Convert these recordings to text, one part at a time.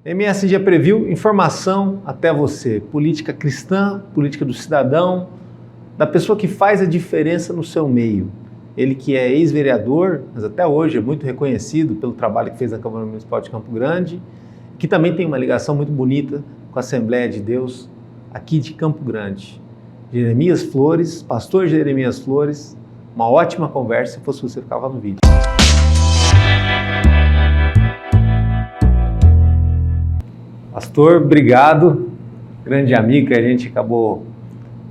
MSG Preview, informação até você. Política cristã, política do cidadão, da pessoa que faz a diferença no seu meio. Ele que é ex-vereador, mas até hoje é muito reconhecido pelo trabalho que fez na Câmara Municipal de Campo Grande, que também tem uma ligação muito bonita com a Assembleia de Deus aqui de Campo Grande. Jeremias Flores, pastor Jeremias Flores, uma ótima conversa, se fosse você ficava no vídeo. Pastor, obrigado, grande amigo, que a gente acabou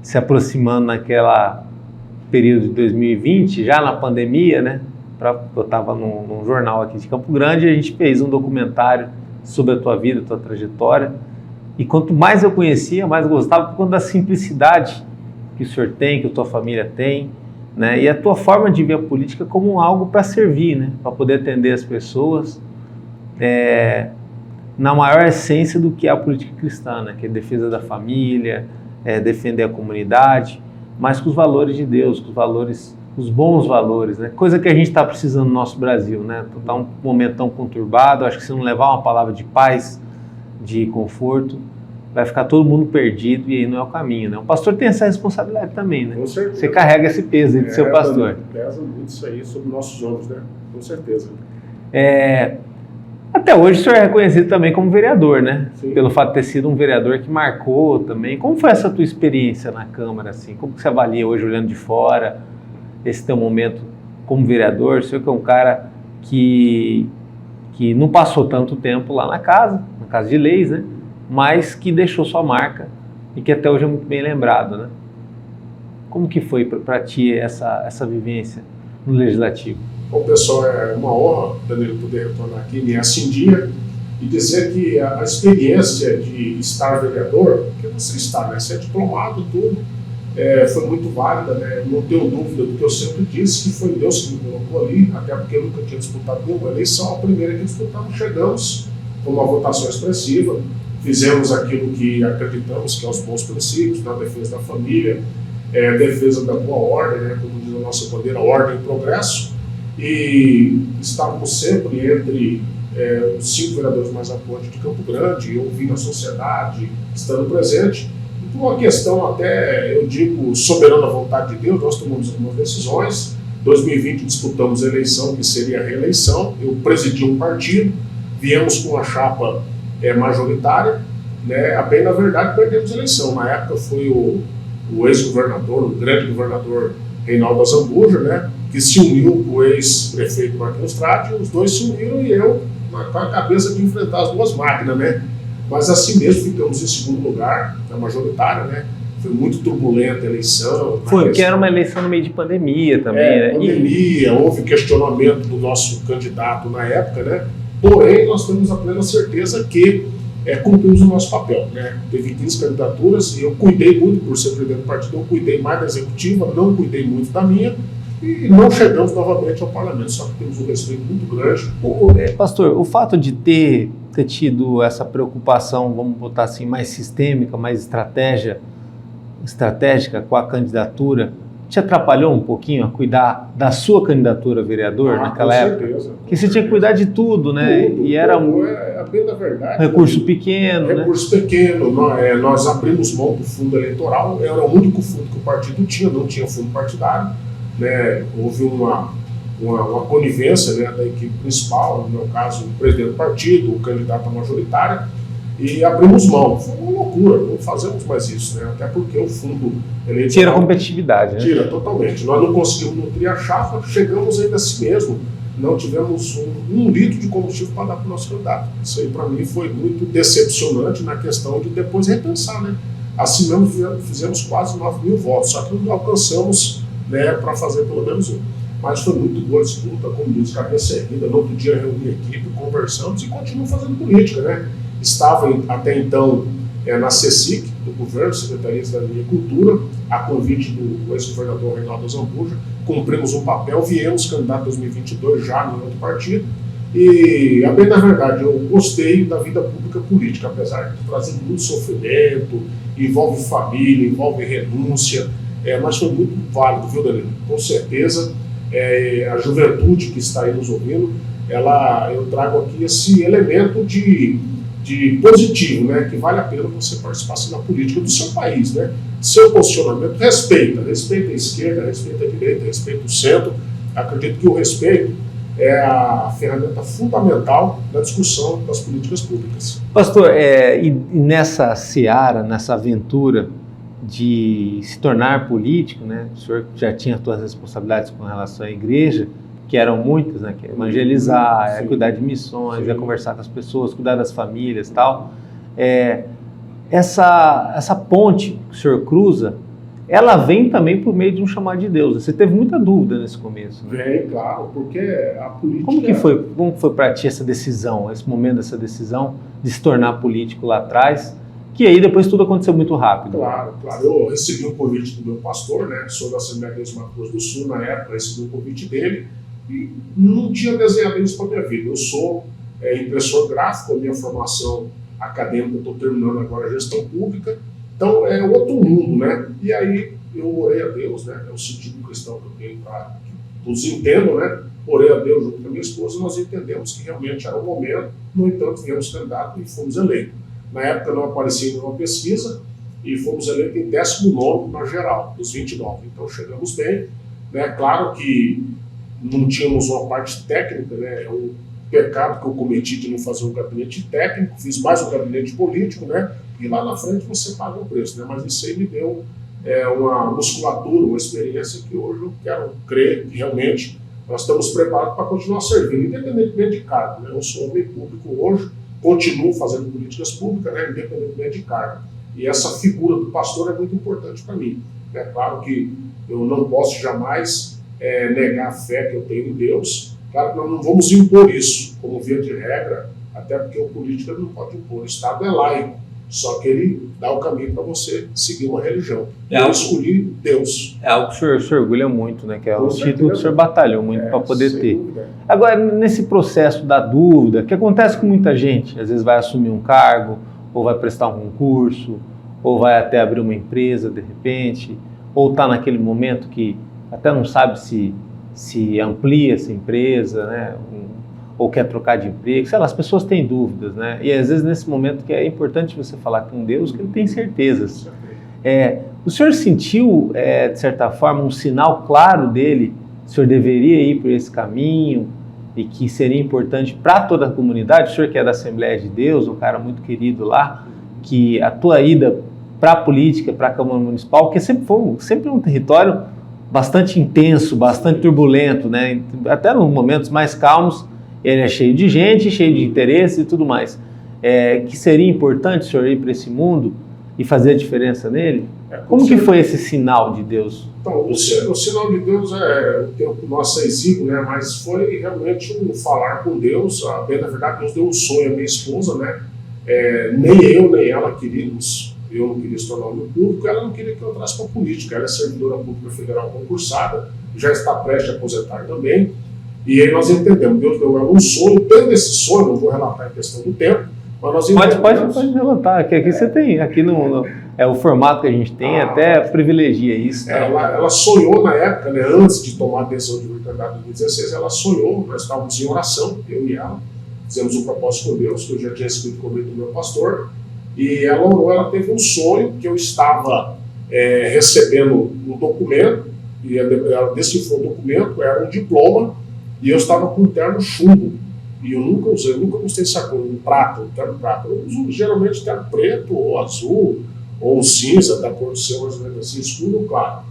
se aproximando naquela período de 2020, já na pandemia, né? Eu estava num jornal aqui de Campo Grande e a gente fez um documentário sobre a tua vida, a tua trajetória. E quanto mais eu conhecia, mais eu gostava, por conta da simplicidade que o senhor tem, que a tua família tem, né? E a tua forma de ver a política como algo para servir, né? Para poder atender as pessoas, na maior essência do que é a política cristã, né? Que é a defesa da família, defender a comunidade, mas com os valores de Deus, com os valores, os bons valores, né? Coisa que a gente está precisando no nosso Brasil, né? Está um momento tão conturbado, acho que se não levar uma palavra de paz, de conforto, vai ficar todo mundo perdido e aí não é o caminho, né? O pastor tem essa responsabilidade também, né? Com certeza. Você carrega esse peso aí de ser o pastor. Pesa muito isso aí sobre nossos ombros, né? Com certeza. Até hoje o senhor é reconhecido também como vereador, né? Sim. Pelo fato de ter sido um vereador que marcou também. Como foi essa tua experiência na Câmara, assim? Como que você avalia hoje, olhando de fora, esse teu momento como vereador? O senhor que é um cara que não passou tanto tempo lá na casa de leis, né? Mas que deixou sua marca e que até hoje é muito bem lembrado, né? Como que foi para ti essa vivência no Legislativo? Bom, pessoal, é uma honra, Danilo, poder retornar aqui em dia e dizer que a experiência de estar vereador, que você está, né? Você é diplomado, tudo, foi muito válida, né? Não tenho dúvida do que eu sempre disse, que foi Deus que me colocou ali, até porque eu nunca tinha disputado nenhuma eleição, a primeira que disputamos, chegamos com uma votação expressiva, fizemos aquilo que acreditamos que é os bons princípios, na defesa da família, defesa da boa ordem, né? Como diz a nossa bandeira, ordem e progresso, e estávamos sempre entre os 5 vereadores mais atuantes de Campo Grande, ouvindo a sociedade, estando presente. E por uma questão até, eu digo, soberana vontade de Deus, nós tomamos algumas decisões. Em 2020 disputamos a eleição, que seria a reeleição, eu presidi um partido, viemos com a chapa majoritária, né? Bem, na verdade, perdemos a eleição. Na época foi o ex-governador, o grande governador Reinaldo Azambuja, né? Que se uniu com o ex-prefeito Marquinhos Tradi, os dois se uniram e eu com a cabeça de enfrentar as duas máquinas, né? Mas assim mesmo ficamos em segundo lugar, na majoritária, né? Foi muito turbulenta a eleição. Foi, porque era uma eleição no meio de pandemia também, né? Pandemia, houve questionamento do nosso candidato na época, né? Porém, nós temos a plena certeza que cumprimos o nosso papel, né? Teve 15 candidaturas e eu cuidei muito, por ser presidente do partido, eu cuidei mais da executiva, não cuidei muito da minha, e não chegamos novamente ao parlamento, só que temos um respeito muito grande. Pastor, o fato de ter tido essa preocupação, vamos botar assim, mais sistêmica, mais estratégica com a candidatura, te atrapalhou um pouquinho a cuidar da sua candidatura a vereador naquela época? Certeza, porque você tinha que cuidar de tudo, né? Tudo, e era bem da verdade, recurso pequeno, recurso pequeno. Nós abrimos mão do fundo eleitoral, era o único fundo que o partido tinha, não tinha fundo partidário, né? Houve uma conivência, né, da equipe principal, no meu caso, o presidente do partido, o candidato à majoritária, e abrimos mão. Foi uma loucura, não fazemos mais isso, né? Até porque o fundo eleitoral tira a competitividade, né? Tira totalmente. Nós não conseguimos nutrir a chapa, chegamos ainda assim mesmo, não tivemos um litro de combustível para dar para o nosso candidato. Isso aí para mim foi muito decepcionante na questão de depois repensar, né? Assim mesmo fizemos quase 9 mil votos, só que não alcançamos, né, para fazer pelo menos um. Mas foi muito boa disputa, como diz, cabeça erguida. No outro dia reuni a equipe, conversamos e continuo fazendo política, né? Estava até então na CECIC, do governo, Secretaria de Cidadania e Cultura, a convite do ex-governador Reinaldo Azambuja, cumprimos um papel, viemos candidato em 2022 já no outro partido, e, a bem da verdade, eu gostei da vida pública política, apesar de trazer muito sofrimento, envolve família, envolve renúncia, mas foi muito válido, viu, Danilo? Com certeza, a juventude que está aí nos ouvindo, eu trago aqui esse elemento de de positivo, né, que vale a pena você participar na política do seu país, né? Seu posicionamento, respeita a esquerda, respeita a direita, respeita o centro. Acredito que o respeito é a ferramenta fundamental da discussão das políticas públicas. Pastor, e nessa seara, nessa aventura de se tornar político, né? O senhor já tinha suas responsabilidades com relação à igreja, que eram muitas, né? Que é evangelizar, cuidar de missões, conversar com as pessoas, cuidar das famílias e tal. Essa ponte que o senhor cruza, ela vem também por meio de um chamado de Deus. Você teve muita dúvida nesse começo, né? Vem, claro, porque a política... Como foi para ti essa decisão, esse momento dessa decisão de se tornar político lá atrás, que aí depois tudo aconteceu muito rápido? Claro. Eu recebi um convite do meu pastor, né? Sou da Assembleia de Deus Mato Grosso do Sul, na época recebi um convite dele e não tinha desenhado isso para a minha vida. Eu sou impressor gráfico, a minha formação acadêmica, estou terminando agora a gestão pública, então é outro mundo, né? E aí eu orei a Deus, né? É o sentido cristão que eu tenho para que todos entendam, né? Orei a Deus junto com a minha esposa e nós entendemos que realmente era o momento. No entanto, viemos candidato e fomos eleitos. Na época não aparecia em nenhuma pesquisa e fomos eleitos em 19º na geral, dos 29. Então chegamos bem, né? Claro que não tínhamos uma parte técnica, né? É um pecado que eu cometi de não fazer um gabinete técnico, fiz mais um gabinete político, né? E lá na frente você paga o preço, né? Mas isso aí me deu uma musculatura, uma experiência que hoje eu quero crer que realmente nós estamos preparados para continuar servindo, independentemente de cargo, né? Eu sou homem público hoje, continuo fazendo políticas públicas, né? Independentemente de cargo. E essa figura do pastor é muito importante para mim. É claro que eu não posso jamais negar a fé que eu tenho em Deus. Claro que nós não vamos impor isso como via de regra, até porque o político não pode impor. O Estado é laico, só que ele dá o caminho para você seguir uma religião. Eu escolhi Deus. É algo que o senhor orgulha muito, né? Que é o título que o senhor batalhou muito para poder ter. Dúvida. Agora, nesse processo da dúvida, que acontece com muita gente, às vezes vai assumir um cargo, ou vai prestar um concurso, ou vai até abrir uma empresa de repente, ou está naquele momento que até não sabe se amplia essa empresa, né? Ou quer trocar de emprego, sei lá, as pessoas têm dúvidas, né? E às vezes nesse momento que é importante você falar com Deus, que ele tem certezas. O senhor sentiu, de certa forma, um sinal claro dele, o senhor deveria ir por esse caminho e que seria importante para toda a comunidade? O senhor que é da Assembleia de Deus, um cara muito querido lá, que a tua ida para a política, para a Câmara Municipal, que sempre um território bastante intenso, bastante turbulento, né? Até nos momentos mais calmos, ele é cheio de gente, cheio de interesse e tudo mais. Que seria importante o senhor ir para esse mundo e fazer a diferença nele? Como que foi esse sinal de Deus? Então, o sinal de Deus o tempo nosso é exíguo, né? Mas foi realmente um falar com Deus. Bem, na verdade, Deus deu um sonho à minha esposa, né? Nem eu, nem ela queríamos. Eu não queria se tornar homem público, ela não queria que eu entrasse para a política. Ela é servidora pública federal concursada, já está prestes a aposentar também. E aí nós entendemos, Deus deu ela um sonho, tendo esse sonho, não vou relatar em questão do tempo, mas nós entendemos... Pode relatar, aqui você tem, aqui o formato que a gente tem até privilegia isso. Tá? Ela sonhou na época, né, antes de tomar a decisão de vir candidato em 2016, ela sonhou, nós estávamos em oração, eu e ela, fizemos um propósito com Deus, que eu já tinha escrito com o meu pastor, e ela orou, ela teve um sonho que eu estava recebendo um documento, e ela decifrou o documento, era um diploma, e eu estava com um terno chumbo, e eu nunca gostei dessa cor, um terno prata. Eu uso geralmente terno preto, ou azul, ou cinza, da cor do céu, mais ou menos assim, escuro ou claro.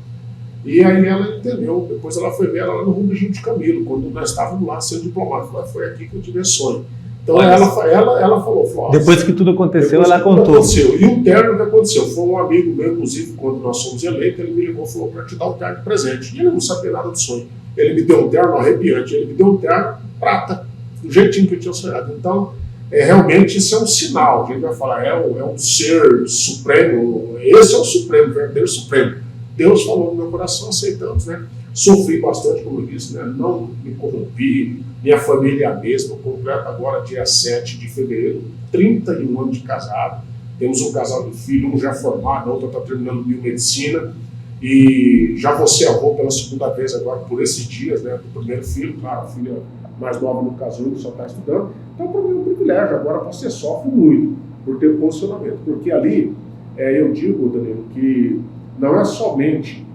E aí ela entendeu, depois ela foi ver ela lá no Rubinho de Camilo, quando nós estávamos lá sendo diplomados, foi aqui que eu tive esse sonho. Então ela falou, depois que tudo aconteceu, ela contou. E o terno que aconteceu, foi um amigo meu, inclusive, quando nós fomos eleitos, ele me ligou e falou para te dar um terno de presente. E ele não sabia nada do sonho. Ele me deu um terno arrepiante, ele me deu um terno prata, do jeitinho que eu tinha sonhado. Então, realmente isso é um sinal, a gente vai falar, é um ser supremo, esse é o supremo, o verdadeiro supremo. Deus falou no meu coração, aceitamos, né? Sofri bastante, como eu disse, né? Não me corrompi, minha família é a mesma, completo agora, dia 7 de fevereiro, 31 anos de casado, temos um casal de filho, um já formado, a outra está terminando biomedicina, e já vou ser avô pela segunda vez agora, por esses dias, né? Do primeiro filho, claro, a filha mais nova no caso, só está estudando. Então, para mim, privilégio. Agora você sofre muito por ter posicionamento, porque ali, eu digo, Danilo, que não é somente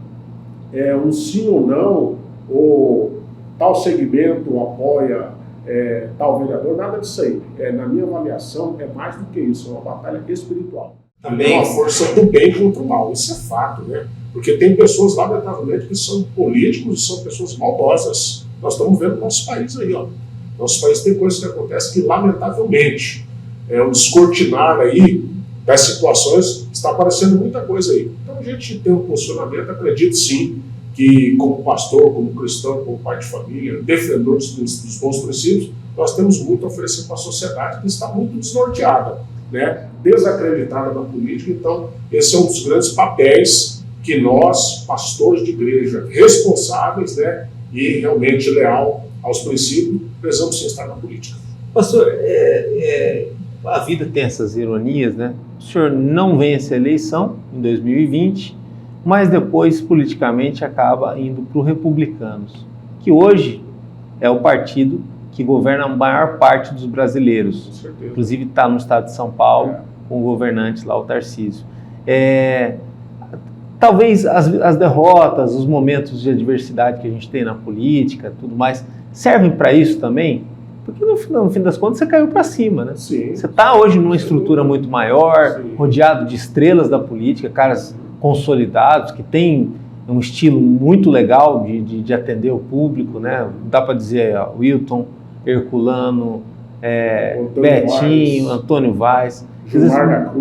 um sim ou não, ou tal segmento apoia tal vereador, nada disso aí. Na minha avaliação, é mais do que isso, é uma batalha espiritual. Também é uma força do bem contra o mal, isso é fato, né? Porque tem pessoas, lamentavelmente, que são políticos e são pessoas maldosas. Nós estamos vendo no nosso país aí, ó. Nosso país tem coisas que acontecem que, lamentavelmente, o descortinar aí das situações está aparecendo muita coisa aí. Então a gente tem um posicionamento, acredito sim, que como pastor, como cristão, como pai de família, defensor dos bons princípios, nós temos muito a oferecer para a sociedade que está muito desnorteada, né? Desacreditada na política. Então esse é um dos grandes papéis que nós, pastores de igreja, responsáveis, né, e realmente leal aos princípios, precisamos sim estar na política. Pastor, a vida tem essas ironias, né? O senhor não vence a eleição em 2020, mas depois, politicamente, acaba indo para o Republicanos, que hoje é o partido que governa a maior parte dos brasileiros. Com certeza. Inclusive está no estado de São Paulo, com o governante lá, o Tarcísio. Talvez as derrotas, os momentos de adversidade que a gente tem na política, tudo mais, servem para isso também? Porque no fim das contas você caiu para cima, né? Sim. Você está hoje numa estrutura muito maior, sim, rodeado de estrelas da política, caras consolidados, que têm um estilo muito legal de atender o público, né? Dá para dizer Wilton, Herculano, Betinho, Antônio Vaz,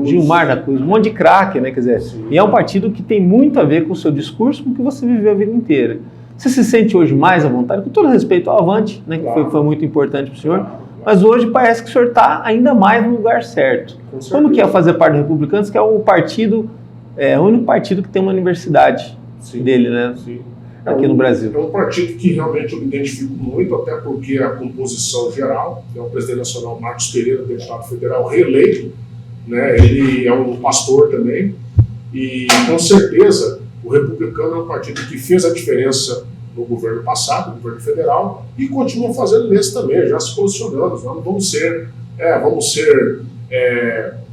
Gilmar da Cruz, um monte de craque, né? Quer dizer, sim, e é um partido que tem muito a ver com o seu discurso, com o que você viveu a vida inteira. Você se sente hoje mais à vontade, com todo respeito ao Avante, né, que foi muito importante para o senhor, mas hoje parece que o senhor está ainda mais no lugar certo. Como que é fazer parte do Republicanos, que é o partido, o único partido que tem uma universidade, sim, dele, né, sim, aqui no Brasil? É um partido que realmente eu me identifico muito, até porque a composição geral, o presidente nacional Marcos Pereira, deputado federal reeleito, né, ele é um pastor também, e com certeza o Republicano é um partido que fez a diferença no governo passado, no governo federal, e continua fazendo nesse também, já se posicionando. Nós não vamos ser,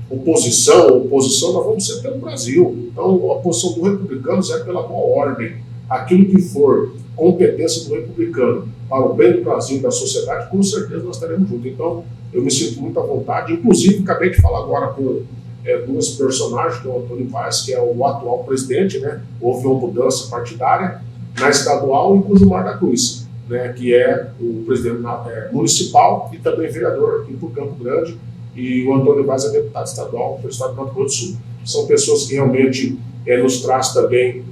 oposição, nós vamos ser pelo Brasil. Então a posição do Republicanos é pela boa ordem. Aquilo que for competência do Republicano para o bem do Brasil e da sociedade, com certeza nós estaremos juntos. Então eu me sinto muito à vontade, inclusive acabei de falar agora com duas personagens, que é o Antônio Vaz, que é o atual presidente, né? Houve uma mudança partidária na estadual, e com o Gilmar da Cruz, né? Que é o presidente municipal e também vereador aqui por Campo Grande, e o Antônio Vaz é deputado estadual pelo estado do Mato Grosso do Sul. São pessoas que realmente nos traz também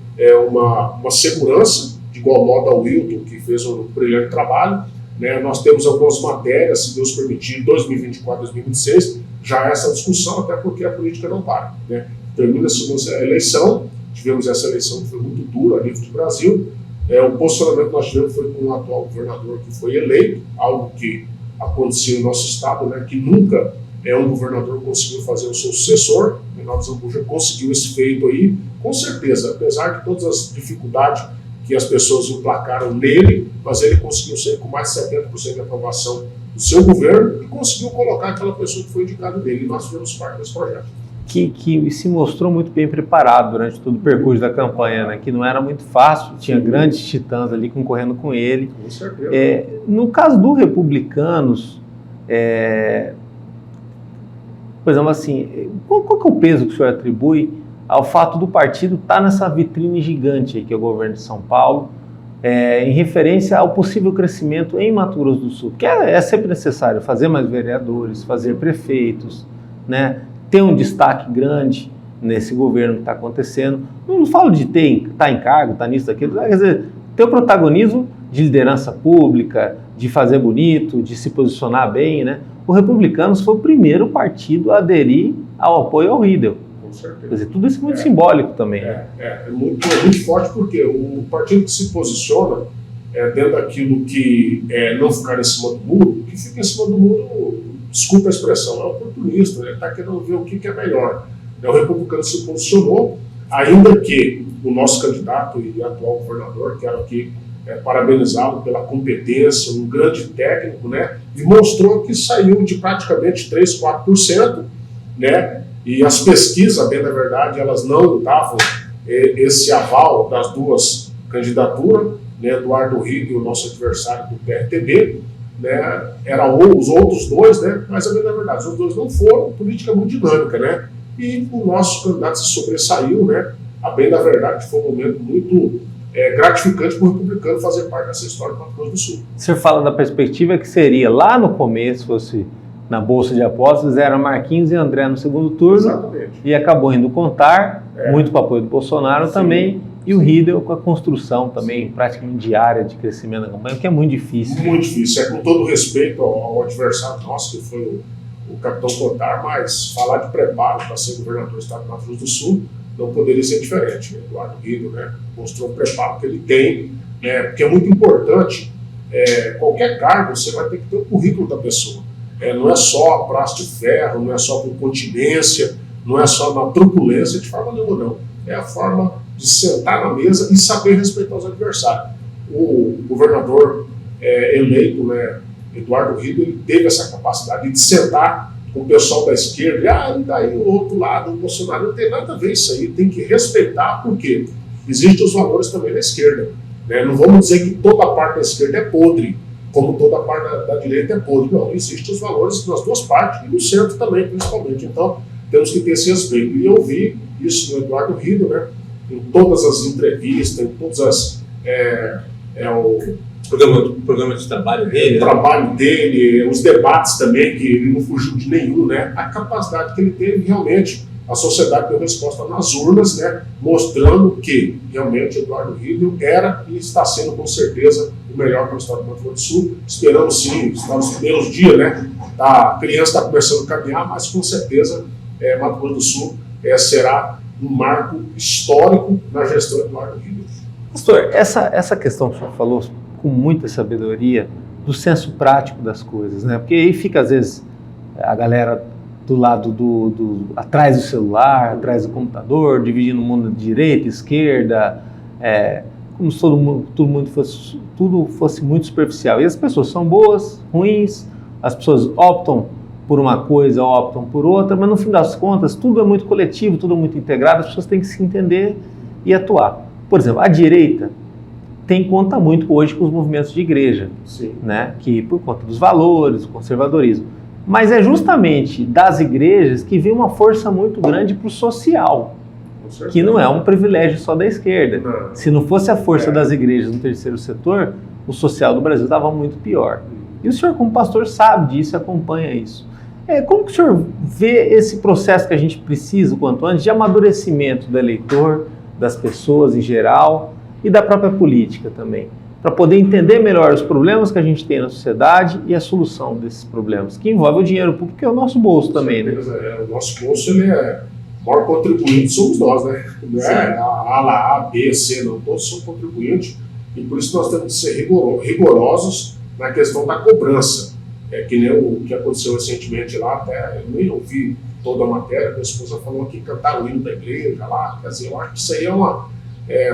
uma segurança, de igual modo ao Wilton, que fez um brilhante trabalho, né? Nós temos algumas matérias, se Deus permitir, 2024, 2026, já essa discussão, até porque a política não para, né? Termina-se a eleição, tivemos essa eleição que foi muito dura a nível do Brasil, o posicionamento que nós tivemos foi com o atual governador que foi eleito, algo que aconteceu no nosso estado, né, que nunca um governador conseguiu fazer o seu sucessor. O Reinaldo Zambuja conseguiu esse feito aí, com certeza, apesar de todas as dificuldades que as pessoas emplacaram nele, mas ele conseguiu ser com mais de 70% de aprovação do seu governo e conseguiu colocar aquela pessoa que foi indicada dele. E nós fizemos parte desse projeto. Que se mostrou muito bem preparado durante todo o percurso da campanha, né? Que não era muito fácil, tinha grandes titãs ali concorrendo com ele. Com certeza. No caso do Republicanos, por exemplo, assim, qual que é o peso que o senhor atribui ao fato do partido estar nessa vitrine gigante aí, que é o governo de São Paulo, em referência ao possível crescimento em Mato Grosso do Sul? Porque é sempre necessário fazer mais vereadores, fazer prefeitos, né? Ter um destaque grande nesse governo que está acontecendo. Não falo de estar em cargo, estar nisso, daquilo, quer dizer, ter o protagonismo de liderança pública, de fazer bonito, de se posicionar bem, né? O Republicanos foi o primeiro partido a aderir ao apoio ao Riedel. Com certeza. Quer dizer, tudo isso é muito simbólico também. É muito forte, porque o partido que se posiciona dentro daquilo que não ficar em cima do muro, que fica em cima do muro, desculpa a expressão, é oportunista, ele está querendo ver o que é melhor. O Republicano se posicionou, ainda que o nosso candidato e atual governador, que era aqui parabenizá-lo pela competência, um grande técnico, né? E mostrou que saiu de praticamente 3, 4%, né? E as pesquisas, bem da verdade, elas não davam esse aval das duas candidaturas, né? Eduardo Rigo, o nosso adversário do PRTB, né? Eram os outros dois, né? Mas a bem da verdade, os dois não foram, política muito dinâmica, né? E o nosso candidato se sobressaiu, né? A bem da verdade, foi um momento muito gratificante para o republicano fazer parte dessa história do Mato Grosso do Sul. O senhor fala da perspectiva que seria lá no começo, fosse na Bolsa de Apostas, era Marquinhos e André no segundo turno. Exatamente. E acabou indo Contar, muito com o apoio do Bolsonaro. Sim. Também, e o Riedel com a construção também, sim, praticamente diária de crescimento da campanha, que é muito difícil. Muito difícil, com todo respeito ao adversário nosso, que foi o capitão Contar, mas falar de preparo para ser governador do estado do Mato Grosso do Sul não poderia ser diferente. Eduardo Riedel, né, mostrou o preparo que ele tem, né, porque é muito importante, qualquer cargo você vai ter que ter o currículo da pessoa. Não é só a praça de ferro, não é só por continência, não é só na truculência, de forma nenhuma não. É a forma de sentar na mesa e saber respeitar os adversários. O governador eleito, né, Eduardo Riedel, ele teve essa capacidade de sentar com o pessoal da esquerda, e daí o outro lado, o Bolsonaro, não tem nada a ver isso aí, tem que respeitar, porque existem os valores também da esquerda, né? Não vamos dizer que toda a parte da esquerda é podre, como toda a parte da direita é podre, não, existem os valores nas duas partes, e no centro também, principalmente, então temos que ter esse respeito. E eu vi isso no Eduardo Riedel, né? Em todas as entrevistas, em todas as... O programa de trabalho dele. O trabalho dele, os debates também, que ele não fugiu de nenhum, né? A capacidade que ele teve, realmente, a sociedade deu resposta nas urnas, né? Mostrando que, realmente, Eduardo Riedel era e está sendo, com certeza, o melhor para o estado do Mato Grosso do Sul. Esperamos, sim, está nos primeiros dias, né? A criança está começando a caminhar, mas, com certeza, Mato Grosso do Sul será um marco histórico na gestão de Eduardo Riedel. Pastor, essa questão que o senhor falou com muita sabedoria do senso prático das coisas, né? Porque aí fica, às vezes, a galera do lado atrás do celular, atrás do computador, dividindo o mundo de direita, esquerda, como se tudo fosse muito superficial. E as pessoas são boas, ruins, as pessoas optam por uma coisa, optam por outra, mas no fim das contas, tudo é muito coletivo, tudo é muito integrado, as pessoas têm que se entender e atuar. Por exemplo, a direita conta muito hoje com os movimentos de igreja, né? Que por conta dos valores, do conservadorismo. Mas é justamente das igrejas que vem uma força muito grande para o social, que não é um privilégio só da esquerda. Não. Se não fosse a força das igrejas no terceiro setor, o social do Brasil estava muito pior. E o senhor, como pastor, sabe disso e acompanha isso. Como que o senhor vê esse processo que a gente precisa, o quanto antes, de amadurecimento do eleitor, das pessoas em geral, e da própria política também, para poder entender melhor os problemas que a gente tem na sociedade e a solução desses problemas, que envolve o dinheiro público, que é o nosso bolso também, né? O nosso bolso, ele o maior contribuinte somos nós, né? Não é A, B, C, não, todos são contribuintes, e por isso nós temos que ser rigorosos na questão da cobrança. Que nem o que aconteceu recentemente lá, até eu nem ouvi toda a matéria, minha esposa falou que cantaram o hino da igreja lá, quer dizer, eu acho que isso aí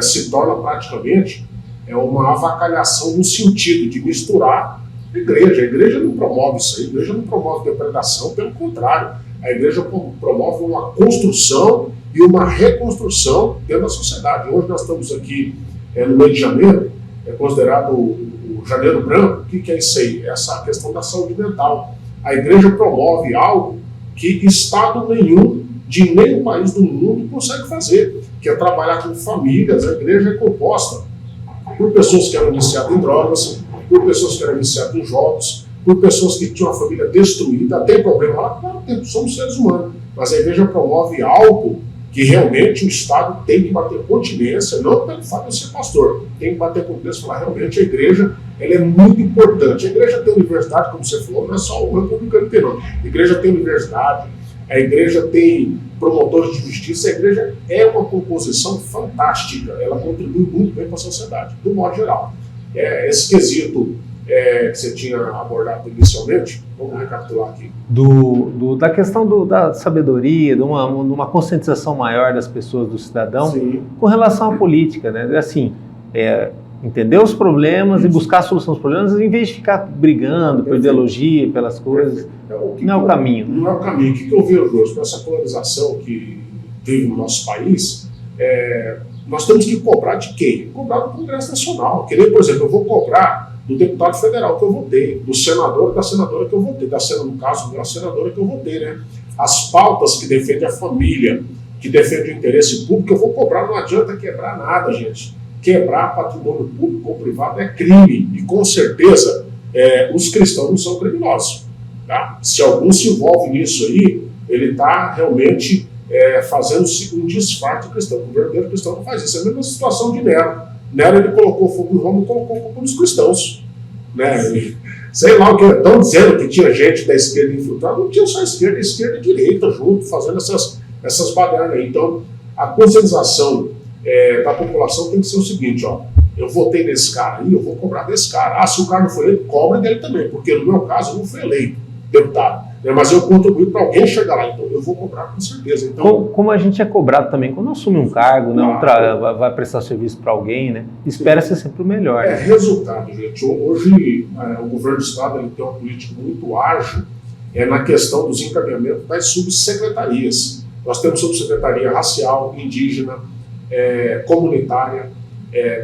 se torna praticamente uma avacalhação no sentido de misturar a igreja. A igreja não promove isso aí, a igreja não promove depredação, pelo contrário, a igreja promove uma construção e uma reconstrução dentro da sociedade. Hoje nós estamos aqui no mês de janeiro, é considerado o janeiro branco. O que é isso aí? Essa questão da saúde mental. A igreja promove algo que Estado nenhum, de nenhum país do mundo consegue fazer, que é trabalhar com famílias. A igreja é composta por pessoas que eram iniciadas em drogas, por pessoas que eram iniciadas em jogos, por pessoas que tinham uma família destruída. Tem problema lá? Claro, somos seres humanos. Mas a igreja promove algo que realmente o Estado tem que bater continência, não pelo fato de ser pastor, tem que bater continência e falar, realmente a igreja ela é muito importante. A igreja tem universidade, como você falou, não é só o republicano ter, não. A igreja tem universidade, a igreja tem promotores de justiça, a igreja é uma composição fantástica, ela contribui muito bem para a sociedade, do modo geral. Esse quesito que você tinha abordado inicialmente, vamos recapitular aqui. Da questão da sabedoria, de uma conscientização maior das pessoas, do cidadão, sim, com relação à política, né? Assim, entender os problemas e buscar a solução dos problemas, em vez de ficar brigando por ideologia, pelas coisas. Não é o caminho. Não é o caminho. O que eu vejo hoje com essa polarização que teve no nosso país? Nós temos que cobrar de quem? Cobrar do Congresso Nacional. Querer, por exemplo, eu vou cobrar do deputado federal que eu votei, do senador da senadora que eu votei, no caso, da senadora que eu votei, né? As pautas que defendem a família, que defendem o interesse público, eu vou cobrar. Não adianta quebrar nada, gente. Quebrar patrimônio público ou privado é crime. E com certeza os cristãos não são criminosos. Tá? Se algum se envolve nisso aí, ele está realmente fazendo um disfarce cristão. O verdadeiro cristão não faz isso. É a mesma situação de Nero. Nero, ele colocou fogo em Roma e colocou fogo nos cristãos. Né? Sei lá o que estão dizendo, que tinha gente da esquerda infiltrada. Não tinha só esquerda e direita junto, fazendo essas badernas aí. Então, a conscientização da população tem que ser o seguinte, ó, eu votei nesse cara aí, eu vou cobrar desse cara. Se o cara não foi eleito, cobra dele também, porque no meu caso eu não fui eleito deputado, né, mas eu contribuí para alguém chegar lá, então eu vou cobrar com certeza. Então, como a gente é cobrado também quando assume um cargo, claro, né, vai prestar serviço para alguém, né, espera-se sempre o melhor. Né? Resultado, gente. Hoje o governo do estado ele tem uma política muito ágil na questão dos encaminhamentos das subsecretarias. Nós temos subsecretaria racial, indígena, comunitária,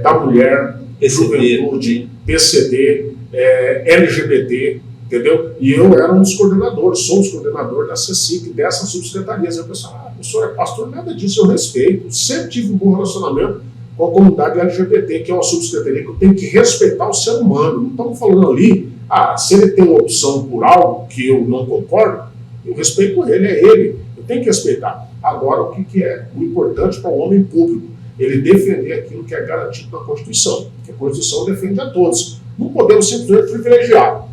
da mulher, juventude, PCD, LGBT, entendeu? E eu era um dos coordenadores, sou um dos coordenadores da CECIC, dessas subsecretarias. Eu pensava, o senhor é pastor, nada disso, eu respeito. Sempre tive um bom relacionamento com a comunidade LGBT, que é uma subsecretaria que eu tenho que respeitar o ser humano. Não estamos falando ali, se ele tem uma opção por algo que eu não concordo, eu respeito ele, é ele. Eu tenho que respeitar. Agora, o que é o importante para o homem público? Ele defender aquilo que é garantido na Constituição. Que a Constituição defende a todos. Não podemos simplesmente privilegiar.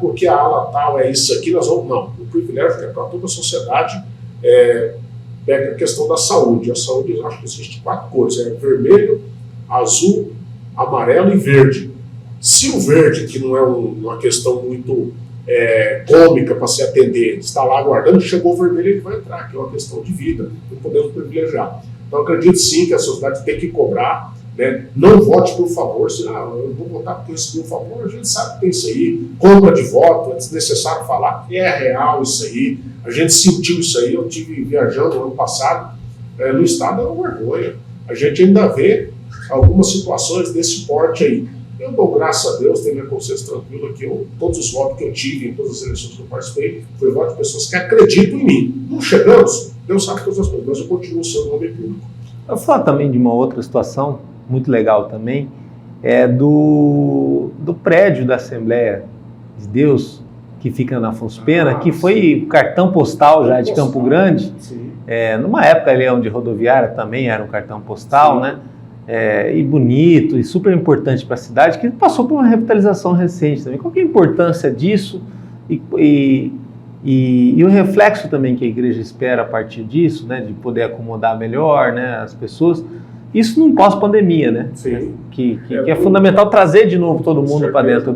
Porque a ala tal é isso aqui, nós vamos... Não. O privilégio é para toda a sociedade. Pega a questão da saúde. A saúde, eu acho que existe 4 cores. Vermelho, azul, amarelo e verde. Se o verde, que não é uma questão muito... cômica para se atender, está lá aguardando, chegou o vermelho, ele vai entrar, que é uma questão de vida, não podemos privilegiar. Então, acredito sim que a sociedade tem que cobrar, né? Não vote por favor, se eu vou votar porque eu recebi um favor, a gente sabe que tem isso aí, compra de voto, é desnecessário falar que é real isso aí, a gente sentiu isso aí, eu estive viajando no ano passado, no estado é uma vergonha, a gente ainda vê algumas situações desse porte aí. Eu dou graças a Deus, tenho minha consciência tranquila que todos os votos que eu tive em todas as eleições que eu participei foi voto de pessoas que acreditam em mim. Não chegamos, Deus sabe todas as coisas, mas eu continuo sendo um homem público. Eu vou falar também de uma outra situação muito legal também, do prédio da Assembleia de Deus, que fica na Afonso Pena, que foi cartão postal já de Campo Grande, numa época ali onde rodoviária também era um cartão postal, né? E bonito e super importante para a cidade, que passou por uma revitalização recente também. Qual que é a importância disso e o reflexo também que a igreja espera a partir disso, né, de poder acomodar melhor, né, as pessoas, isso num pós-pandemia, né? Sim. Que é fundamental trazer de novo todo mundo para dentro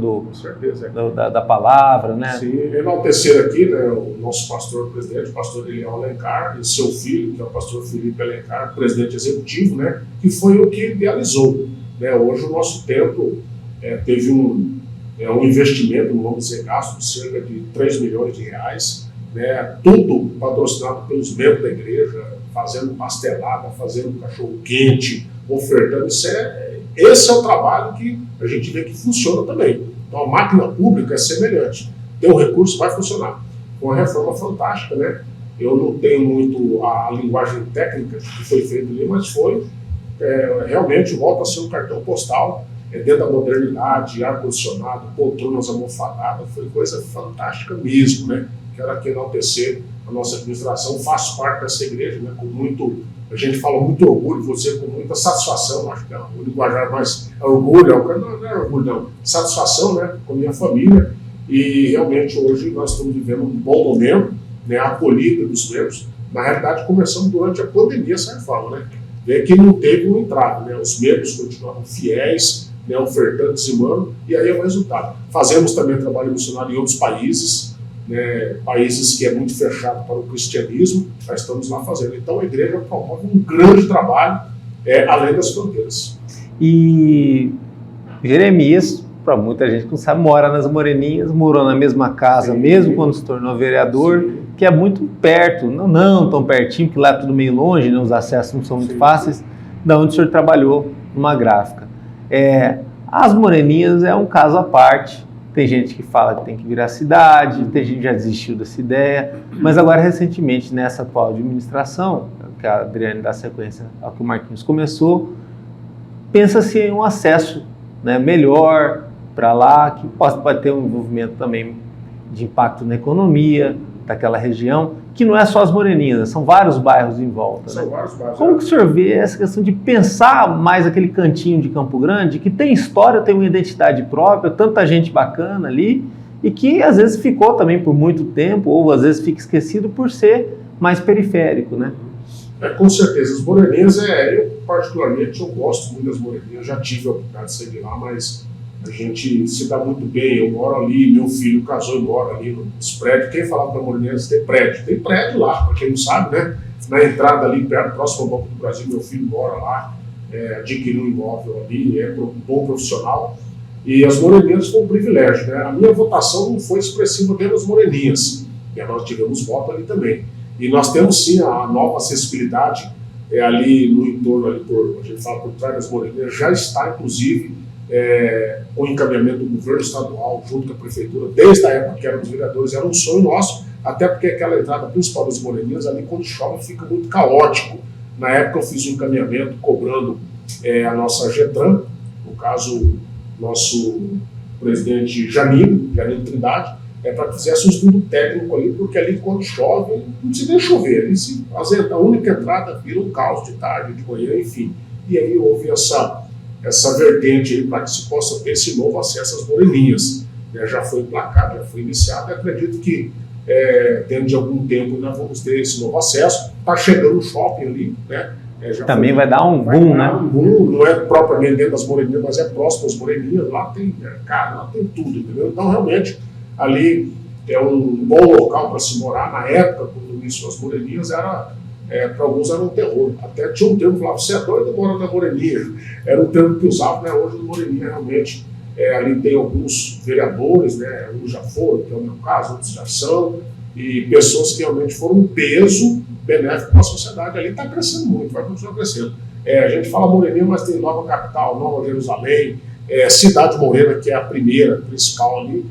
da palavra, né? Sim, enaltecer aqui, né, o nosso pastor presidente, o pastor Eliel Alencar, e seu filho, que é o pastor Felipe Alencar, presidente executivo, né, que foi o que idealizou. Né? Hoje o nosso templo teve um investimento, vamos dizer, gasto de cerca de 3 milhões de reais, né, tudo patrocinado pelos membros da igreja, fazendo pastelada, fazendo cachorro-quente, ofertando. Esse é o trabalho que a gente vê que funciona também. Então a máquina pública é semelhante. Tem o recurso, vai funcionar. Foi uma reforma fantástica, né? Eu não tenho muito a linguagem técnica que foi feita ali, mas foi realmente volta a ser um cartão postal, dentro da modernidade, ar-condicionado, poltronas almofadadas, foi coisa fantástica mesmo, né? Quero aqui enaltecer a nossa administração, faço parte dessa igreja, né, com muito, a gente fala muito orgulho, você com muita satisfação, acho que é o linguajar mais orgulho, não é orgulho não, satisfação, né, com a minha família, e realmente hoje nós estamos vivendo um bom momento, né, a acolhida dos membros. Na realidade começamos durante a pandemia essa reforma, né, que não teve um entrave, né, os membros continuaram fiéis, né, ofertando, dizimando, e aí é o resultado. Fazemos também trabalho missionário em outros países, né, países que é muito fechado para o cristianismo, nós estamos lá fazendo. Então a igreja promove um grande trabalho além das fronteiras. E Jeremias, para muita gente que não sabe, mora nas Moreninhas, morou na mesma casa, mesmo quando se tornou vereador, que é muito perto, não tão pertinho, porque lá é tudo meio longe, né, os acessos não são muito fáceis, da onde o senhor trabalhou numa gráfica. As Moreninhas é um caso à parte. Tem gente que fala que tem que virar cidade, tem gente que já desistiu dessa ideia, mas agora recentemente, nessa atual administração, que a Adriane dá sequência ao que o Marquinhos começou, pensa-se em um acesso, né, melhor para lá, que pode ter um envolvimento também de impacto na economia daquela região, que não é só as Moreninhas, são vários bairros em volta. São né? vários bairros. Como que o senhor vê essa questão de pensar mais aquele cantinho de Campo Grande, que tem história, tem uma identidade própria, tanta gente bacana ali, e que às vezes ficou também por muito tempo, ou às vezes fica esquecido por ser mais periférico, né? Com certeza, as Moreninhas, eu particularmente, eu gosto muito das Moreninhas, já tive a oportunidade de sair de lá, mas a gente se dá muito bem, eu moro ali, meu filho casou e mora ali nos prédios. Quem falava para Moreninhas tem prédio lá, para quem não sabe, né? Na entrada ali, perto, próximo ao Banco do Brasil, meu filho mora lá, adquiriu um imóvel ali, é um bom profissional, e as Moreninhas foi um privilégio, né? A minha votação não foi expressiva dentro das Moreninhas, nós tivemos voto ali também. E nós temos sim a nova acessibilidade ali no entorno, ali a gente fala por trás das Moreninhas, já está inclusive o encaminhamento do governo estadual junto com a prefeitura, desde a época que eram os vereadores, era um sonho nosso, até porque aquela entrada principal das Moreninhas ali quando chove fica muito caótico. Na época eu fiz um encaminhamento cobrando a nossa GETRAN, no caso nosso presidente Janino Trindade, para que fizesse um estudo técnico ali, porque ali quando chove, não precisa nem chover, ali a única entrada vira um caos de tarde, de manhã, enfim. E aí houve essa vertente aí para que se possa ter esse novo acesso às Moreninhas. Já foi emplacado, já foi iniciado, e acredito que dentro de algum tempo nós vamos ter esse novo acesso. Está chegando um shopping ali, né? Também vai dar um boom, né? Um boom, não é propriamente dentro das Moreninhas, mas é próximo às Moreninhas, lá tem mercado, lá tem tudo, entendeu? Então realmente ali é um bom local para se morar. Na época, quando isso as Moreninhas para alguns era um terror. Até tinha um termo que falava, você é doido, mora na Moreninha. Era um termo que usava, né? Hoje no Moreninha realmente ali tem alguns vereadores, né? Uns já foram, que é o meu caso, outros já são, e pessoas que realmente foram um peso benéfico para a sociedade. Ali está crescendo muito, vai continuar crescendo. A gente fala Moreninha, mas tem Nova Capital, Nova Jerusalém, Cidade Morena, que é a primeira, principal ali,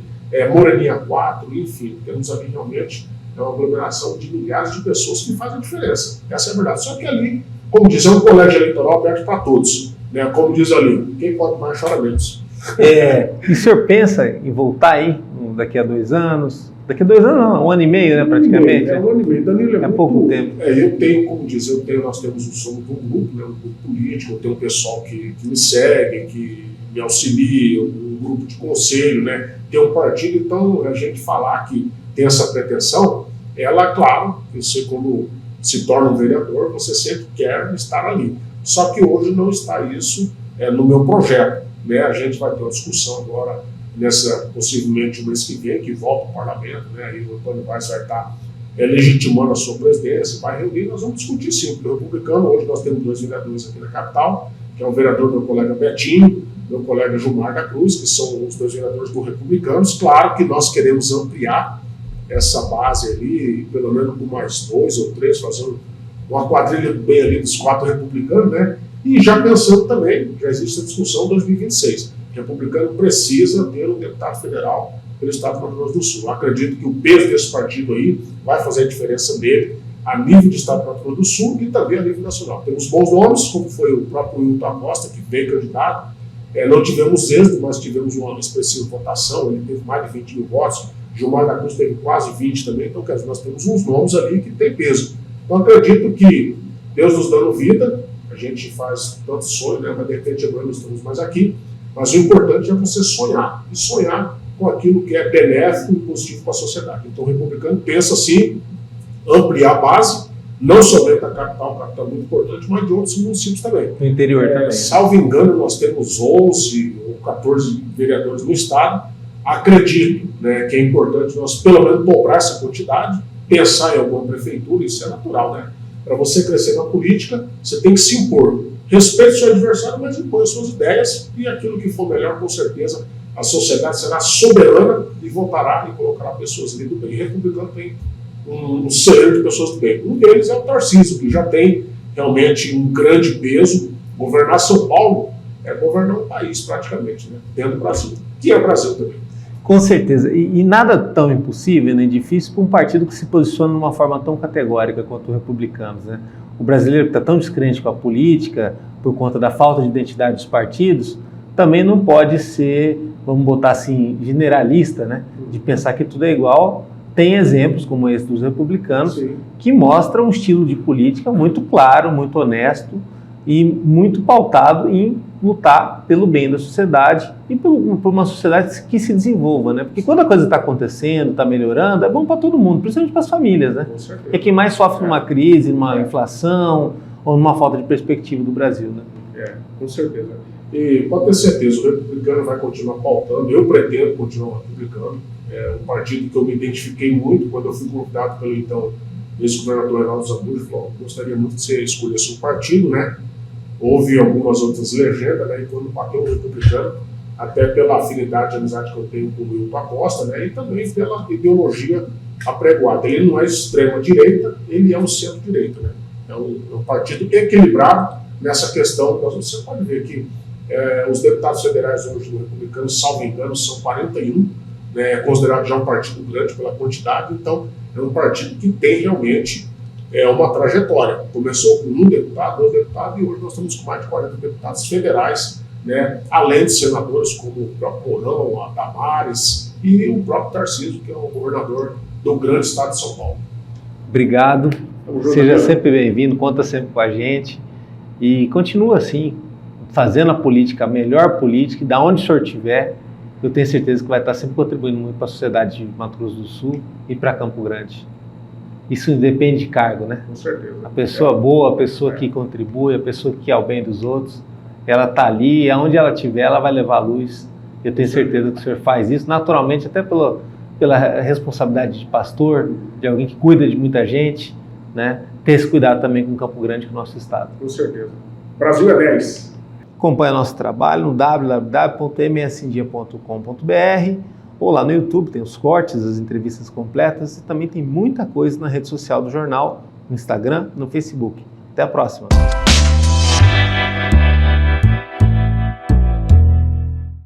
Moreninha 4, enfim, temos ali realmente uma aglomeração de milhares de pessoas que fazem diferença. Essa é a verdade. Só que ali, como diz, é um colégio eleitoral aberto para todos. Né? Como diz ali, quem pode mais chora menos. E o senhor pensa em voltar aí daqui a 2 anos? Daqui a 2 anos não, 1 ano e meio, né, praticamente? 1 ano e meio. Danilo, é pouco tempo. Eu tenho, como diz, nós temos um som de um grupo, né, um grupo político, eu tenho um pessoal que me segue, que me auxilia, um grupo de conselho, né, tem um partido, então a gente falar que tem essa pretensão, claro, você quando se torna um vereador, você sempre quer estar ali. Só que hoje não está isso no meu projeto. Né? A gente vai ter uma discussão agora, possivelmente no mês que vem, que volta ao parlamento, né? E o Antônio Vaz vai estar legitimando a sua presidência, vai reunir, nós vamos discutir sim. O Republicano, hoje nós temos 2 vereadores aqui na capital, que é o vereador meu colega Betinho, meu colega Gilmar da Cruz, que são os 2 vereadores do Republicanos. Claro que nós queremos ampliar essa base ali, pelo menos com mais 2 ou 3, fazendo uma quadrilha bem ali dos 4 republicanos, né? E já pensando também, já existe a discussão 2026. O republicano precisa ter um deputado federal pelo estado do Mato Grosso do Sul. Eu acredito que o peso desse partido aí vai fazer a diferença nele a nível de estado do Mato Grosso do Sul e também a nível nacional. Temos bons nomes, como foi o próprio Wilton Acosta, que veio candidato. Não tivemos êxito, mas tivemos uma expressiva votação, ele teve mais de 20 mil votos. Gilmar da Cruz teve quase 20 também, então quer dizer, nós temos uns nomes ali que tem peso. Então acredito que Deus nos dando vida, a gente faz tantos sonhos, né? Mas de repente agora nós estamos mais aqui, mas o importante é você sonhar, e sonhar com aquilo que é benéfico e positivo para a sociedade. Então o republicano pensa assim, ampliar a base, não somente a capital é muito importante, mas de outros municípios também. No interior também. Salvo engano, nós temos 11 ou 14 vereadores no estado. Acredito, né, que é importante nós pelo menos dobrar essa quantidade, pensar em alguma prefeitura, isso é natural, né? Para você crescer na política, você tem que se impor. respeite seu adversário, mas impõe suas ideias e aquilo que for melhor, com certeza, a sociedade será soberana e votará e colocará pessoas ali do bem. O republicano tem um celeiro de pessoas do bem. Um deles é o Tarcísio, que já tem realmente um grande peso. Governar São Paulo é governar um país praticamente, né? Dentro do Brasil, que é o Brasil também. Com certeza. E nada tão impossível nem difícil para um partido que se posiciona de uma forma tão categórica quanto os republicanos, né? O brasileiro que está tão descrente com a política, por conta da falta de identidade dos partidos, também não pode ser, vamos botar assim, generalista, né? De pensar que tudo é igual. Tem exemplos como esse dos republicanos, sim, que mostram um estilo de política muito claro, muito honesto e muito pautado em lutar pelo bem da sociedade e por uma sociedade que se desenvolva, né? Porque quando a coisa está acontecendo, está melhorando, é bom para todo mundo, principalmente para as famílias, né? Que é quem mais sofre numa crise, numa inflação ou numa falta de perspectiva do Brasil, né? Com certeza. E pode ter certeza, o republicano vai continuar pautando, eu pretendo continuar republicano. É um partido que eu me identifiquei muito quando eu fui convidado pelo então ex-governador Reinaldo Zambujo, falou: gostaria muito que você escolhesse um partido, né? Houve algumas outras legendas, né? E quando bateu o republicano, até pela afinidade e amizade que eu tenho com o Milton Acosta, né? E também pela ideologia apregoada. Ele não é extrema-direita, ele é um centro-direita, né? É um partido equilibrado nessa questão. Você pode ver que os deputados federais hoje do republicano, salvo engano, são 41, né? É considerado já um partido grande pela quantidade, então é um partido que tem realmente uma trajetória. Começou com 1 deputado, 2 deputados, e hoje nós estamos com mais de 40 deputados federais, né? Além de senadores como o próprio Mourão, a Damares e o próprio Tarcísio, que é o governador do grande estado de São Paulo. Obrigado, seja sempre bem-vindo, conta sempre com a gente e continua assim, fazendo a política, a melhor política, e da onde o senhor estiver, eu tenho certeza que vai estar sempre contribuindo muito para a sociedade de Mato Grosso do Sul e para Campo Grande. Isso independe de cargo, né? Com certeza. A pessoa boa, a pessoa que contribui, a pessoa que quer o bem dos outros, ela está ali, e aonde ela estiver, ela vai levar a luz. Eu tenho certeza que o senhor faz isso, naturalmente, até pela responsabilidade de pastor, de alguém que cuida de muita gente, né? Ter esse cuidado também com Campo Grande, com o nosso estado. Com certeza. Brasil é 10. Acompanhe nosso trabalho no www.msindia.com.br ou lá no YouTube, tem os cortes, as entrevistas completas, e também tem muita coisa na rede social do jornal, no Instagram, no Facebook. Até a próxima!